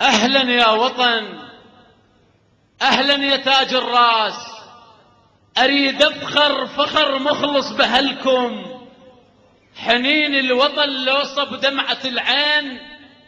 أهلا يا وطن، أهلا يا تاج الراس. أريد أفخر فخر مخلص بهلكم. حنين الوطن لو صب دمعة العين،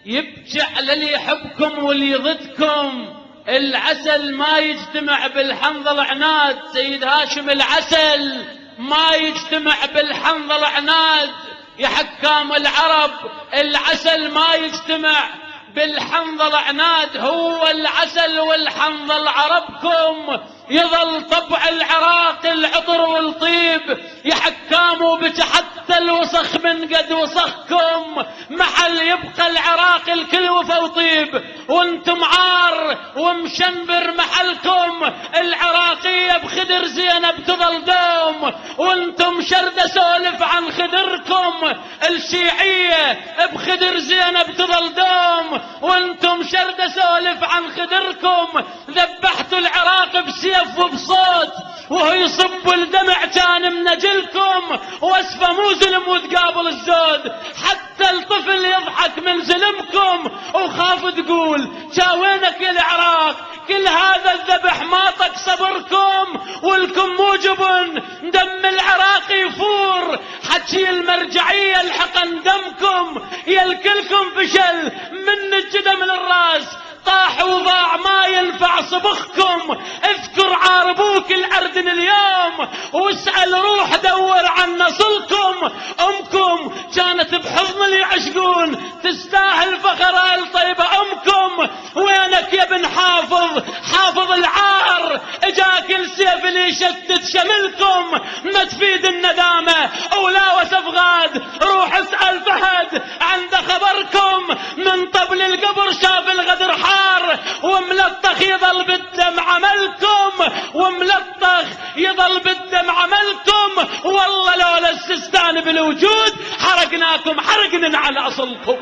يبكي على اللي يحبكم واللي يضدكم. العسل ما يجتمع بالحنظل عناد، سيد هاشم العسل ما يجتمع بالحنظل عناد. يا حكام العرب العسل ما يجتمع بالحنظل عناد، هو العسل والحنظل عربكم. يظل طبع العراق العطر والطيب، يا حكام بك حتى الوسخ من قد وسخكم. محل يبقى العراق الكل وفا وطيب، وانتم عار ومشنبر محلكم. العراقية بخدر زينب تظل دوم، وانتم شرد سولف عن خدركم. الشيعية بخدر زينب تظل دوم، وانتم شرد سولف عن خدركم. ذبحتوا العراق بسيف وبصوت، وهو يصب الدمع كان منجلكم. وصفة مو ظلم وتقابل الزود، حتى الطفل يضحك من ظلمكم. وخاف تقول شاوينك يا العراق، كل هذا الذبح ماطك صبركم. والكم موجب دم العراق يفور، حكي المرجعية الحقن دمكم. يا الكلكم فشل من الجدم للراس، طاح وضاع ما ينفع صبخكم. اذكر عاربوك الأردن اليوم، واسأل روح دور عن نصلكم. أمكم كانت بحضن اللي يعشقون، تستاهل فخر طيبة أمكم. وينك يا ابن حافظ، حافظ العار؟ اجاك السيف اللي يشتت شملكم. ما تفيد الندامة ولا وسفغاد، روح اسأل فهد عند خبركم. من طبل القبر شاف الغدر حار، وملطخ يظل بالدم عملكم. وملطخ يظل بالدم عملكم. والله لولا السستان بالوجود حرقناكم حرقنا على أصلكم.